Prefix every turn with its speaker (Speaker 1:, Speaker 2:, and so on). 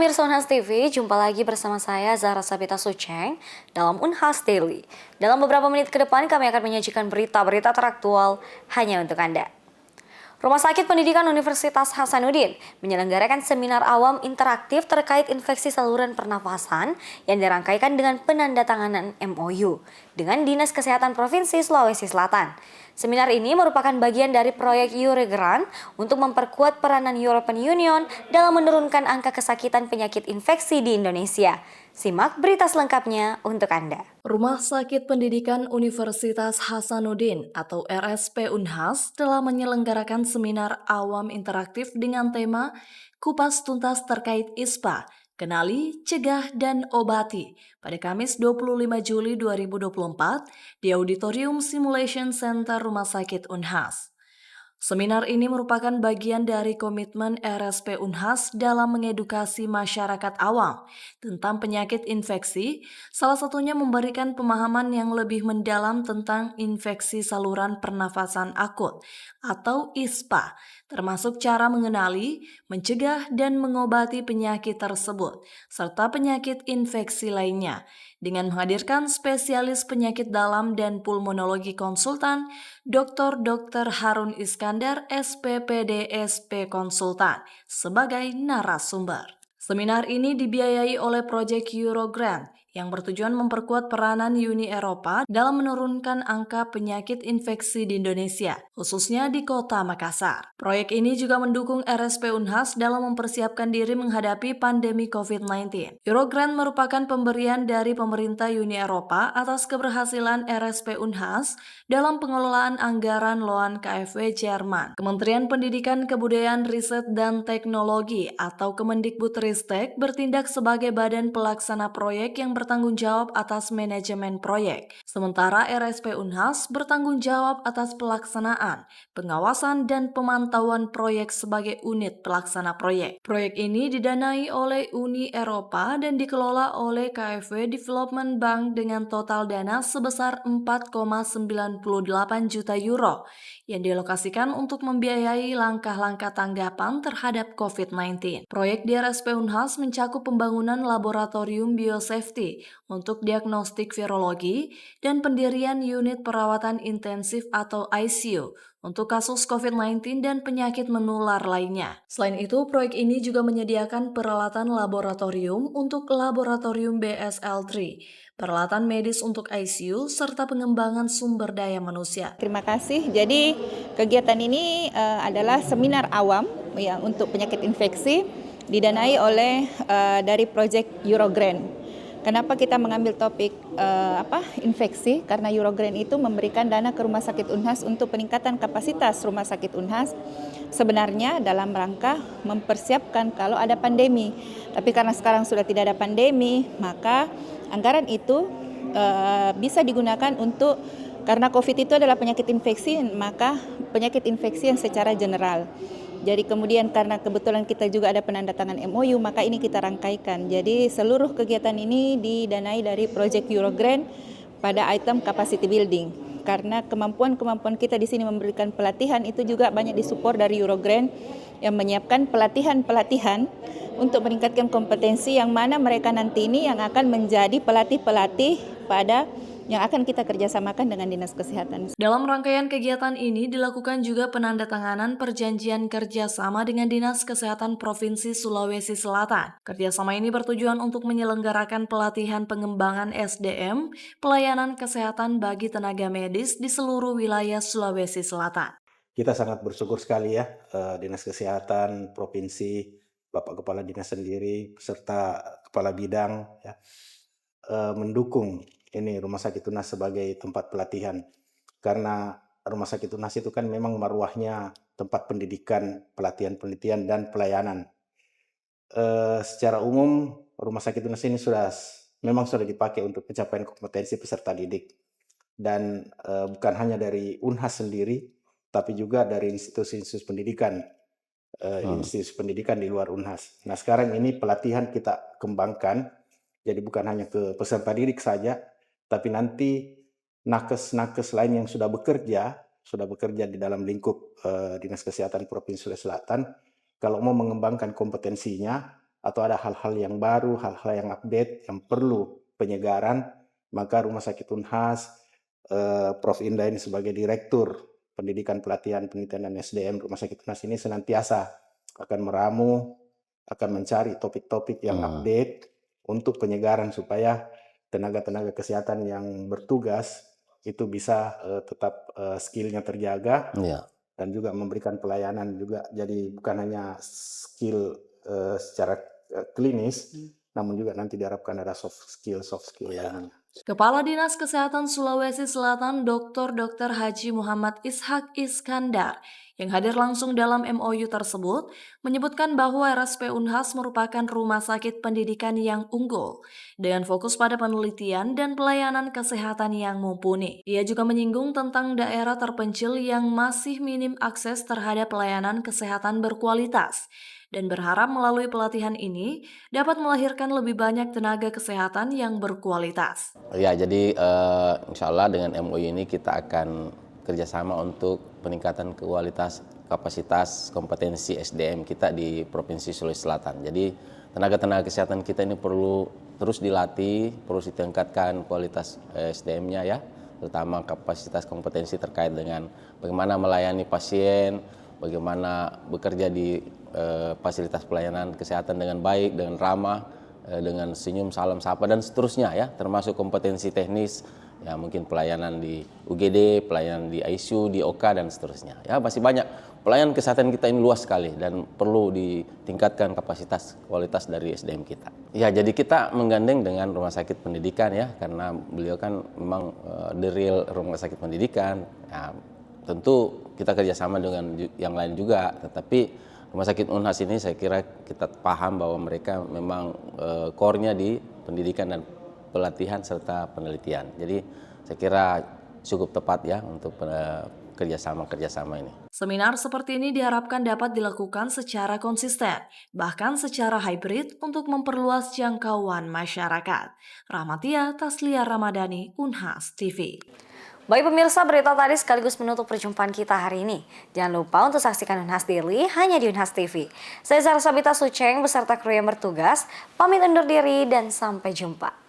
Speaker 1: pemirsa Unhas TV, jumpa lagi bersama saya Zahra Sabita Suceng dalam Unhas Daily. Dalam beberapa menit ke depan kami akan menyajikan berita-berita teraktual hanya untuk Anda. Rumah Sakit Pendidikan Universitas Hasanuddin menyelenggarakan seminar awam interaktif terkait infeksi saluran pernafasan yang dirangkaikan dengan penandatanganan MOU dengan Dinas Kesehatan Provinsi Sulawesi Selatan. Seminar ini merupakan bagian dari proyek Euregrant untuk memperkuat peranan European Union dalam menurunkan angka kesakitan penyakit infeksi di Indonesia. Simak berita selengkapnya untuk Anda.
Speaker 2: Rumah Sakit Pendidikan Universitas Hasanuddin atau RSP Unhas telah menyelenggarakan seminar awam interaktif dengan tema Kupas Tuntas Terkait ISPA, Kenali, Cegah, dan Obati pada Kamis 25 Juli 2024 di Auditorium Simulation Center Rumah Sakit Unhas. Seminar ini merupakan bagian dari komitmen RSP Unhas dalam mengedukasi masyarakat awam tentang penyakit infeksi, salah satunya memberikan pemahaman yang lebih mendalam tentang infeksi saluran pernafasan akut atau ISPA, termasuk cara mengenali, mencegah, dan mengobati penyakit tersebut, serta penyakit infeksi lainnya, dengan menghadirkan spesialis penyakit dalam dan pulmonologi konsultan, Dr. Harun Iskandar, SPPD SP Konsultan, sebagai narasumber. Seminar ini dibiayai oleh Proyek Eurogrant yang bertujuan memperkuat peranan Uni Eropa dalam menurunkan angka penyakit infeksi di Indonesia, khususnya di Kota Makassar. Proyek ini juga mendukung RSP Unhas dalam mempersiapkan diri menghadapi pandemi COVID-19. Eurogrant merupakan pemberian dari pemerintah Uni Eropa atas keberhasilan RSP Unhas dalam pengelolaan anggaran loan KfW Jerman. Kementerian Pendidikan, Kebudayaan, Riset, dan Teknologi atau Kemendikbudristek bertindak sebagai badan pelaksana proyek yang bertanggung jawab atas manajemen proyek. Sementara RSP Unhas bertanggung jawab atas pelaksanaan, pengawasan, dan pemantauan proyek sebagai unit pelaksana proyek. Proyek ini didanai oleh Uni Eropa dan dikelola oleh KfW Development Bank dengan total dana sebesar 4,98 juta euro yang dialokasikan untuk membiayai langkah-langkah tanggapan terhadap COVID-19. Proyek di RSP Unhas mencakup pembangunan laboratorium biosafety untuk diagnostik virologi dan pendirian unit perawatan intensif atau ICU untuk kasus COVID-19 dan penyakit menular lainnya. Selain itu, proyek ini juga menyediakan peralatan laboratorium untuk laboratorium BSL-3, peralatan medis untuk ICU, serta pengembangan sumber daya manusia.
Speaker 3: Terima kasih. Jadi kegiatan ini adalah seminar awam ya, untuk penyakit infeksi didanai oleh dari proyek Eurogrant. Kenapa kita mengambil topik infeksi? Karena Eurogrant itu memberikan dana ke Rumah Sakit Unhas untuk peningkatan kapasitas Rumah Sakit Unhas sebenarnya dalam rangka mempersiapkan kalau ada pandemi. Tapi karena sekarang sudah tidak ada pandemi, maka anggaran itu bisa digunakan untuk, karena COVID itu adalah penyakit infeksi, maka penyakit infeksi yang secara general. Jadi kemudian karena kebetulan kita juga ada penandatangan MOU, maka ini kita rangkaikan. Jadi seluruh kegiatan ini didanai dari Proyek Eurogrant pada item capacity building. Karena kemampuan-kemampuan kita di sini memberikan pelatihan itu juga banyak disupport dari Eurogrant yang menyiapkan pelatihan-pelatihan untuk meningkatkan kompetensi yang mana mereka nanti ini yang akan menjadi pelatih-pelatih pada yang akan kita kerjasamakan dengan Dinas Kesehatan.
Speaker 2: Dalam rangkaian kegiatan ini dilakukan juga penandatanganan perjanjian kerjasama dengan Dinas Kesehatan Provinsi Sulawesi Selatan. Kerjasama ini bertujuan untuk menyelenggarakan pelatihan pengembangan SDM, pelayanan kesehatan bagi tenaga medis di seluruh wilayah Sulawesi Selatan.
Speaker 4: Kita sangat bersyukur sekali ya, Dinas Kesehatan Provinsi, Bapak Kepala Dinas sendiri, beserta Kepala Bidang ya, mendukung ini Rumah Sakit Unhas sebagai tempat pelatihan. Karena Rumah Sakit Unhas itu kan memang marwahnya tempat pendidikan, pelatihan penelitian, dan pelayanan. Secara umum Rumah Sakit Unhas ini memang sudah dipakai untuk pencapaian kompetensi peserta didik. Dan bukan hanya dari Unhas sendiri, tapi juga dari institusi-institusi pendidikan, institusi pendidikan di luar Unhas. Nah sekarang ini pelatihan kita kembangkan, jadi bukan hanya ke peserta didik saja, tapi nanti nakes-nakes lain yang sudah bekerja di dalam lingkup Dinas Kesehatan Provinsi Sulawesi Selatan, kalau mau mengembangkan kompetensinya atau ada hal-hal yang baru, hal-hal yang update yang perlu penyegaran, maka Rumah Sakit Unhas, Prof. Indah ini sebagai Direktur Pendidikan Pelatihan Penelitian dan SDM Rumah Sakit Unhas ini senantiasa akan meramu, akan mencari topik-topik yang update untuk penyegaran supaya tenaga-tenaga kesehatan yang bertugas itu bisa tetap skill-nya terjaga dan juga memberikan pelayanan juga. Jadi bukan hanya skill secara klinis, namun juga nanti diharapkan ada soft skill lainnya.
Speaker 2: Kepala Dinas Kesehatan Sulawesi Selatan Dr. Haji Muhammad Ishak Iskandar yang hadir langsung dalam MOU tersebut menyebutkan bahwa RSP Unhas merupakan rumah sakit pendidikan yang unggul dengan fokus pada penelitian dan pelayanan kesehatan yang mumpuni. Ia juga menyinggung tentang daerah terpencil yang masih minim akses terhadap pelayanan kesehatan berkualitas dan berharap melalui pelatihan ini dapat melahirkan lebih banyak tenaga kesehatan yang berkualitas.
Speaker 5: Ya, jadi insya Allah dengan MOU ini kita akan kerjasama untuk peningkatan kualitas, kapasitas, kompetensi SDM kita di Provinsi Sulawesi Selatan. Jadi tenaga-tenaga kesehatan kita ini perlu terus dilatih, perlu ditingkatkan kualitas SDM-nya ya, terutama kapasitas kompetensi terkait dengan bagaimana melayani pasien, bagaimana bekerja di fasilitas pelayanan kesehatan dengan baik, dengan ramah, dengan senyum, salam, sapa, dan seterusnya ya, termasuk kompetensi teknis, ya mungkin pelayanan di UGD, pelayanan di ICU, di OK, dan seterusnya. Ya masih banyak, pelayanan kesehatan kita ini luas sekali dan perlu ditingkatkan kapasitas kualitas dari SDM kita. Ya jadi kita menggandeng dengan rumah sakit pendidikan ya, karena beliau kan memang the real rumah sakit pendidikan. Ya, tentu kita kerjasama dengan yang lain juga, tetapi Rumah Sakit Unhas ini saya kira kita paham bahwa mereka memang core-nya di pendidikan dan pelatihan serta penelitian. Jadi saya kira cukup tepat ya untuk kerjasama ini.
Speaker 2: Seminar seperti ini diharapkan dapat dilakukan secara konsisten, bahkan secara hybrid untuk memperluas jangkauan masyarakat. Rahmatia Taslia Ramadhani, Unhas TV.
Speaker 1: Baik pemirsa, berita tadi sekaligus menutup perjumpaan kita hari ini. Jangan lupa untuk saksikan Unhas Daily hanya di Unhas TV. Saya Zara Sabita Suceng beserta kru yang bertugas, pamit undur diri dan sampai jumpa.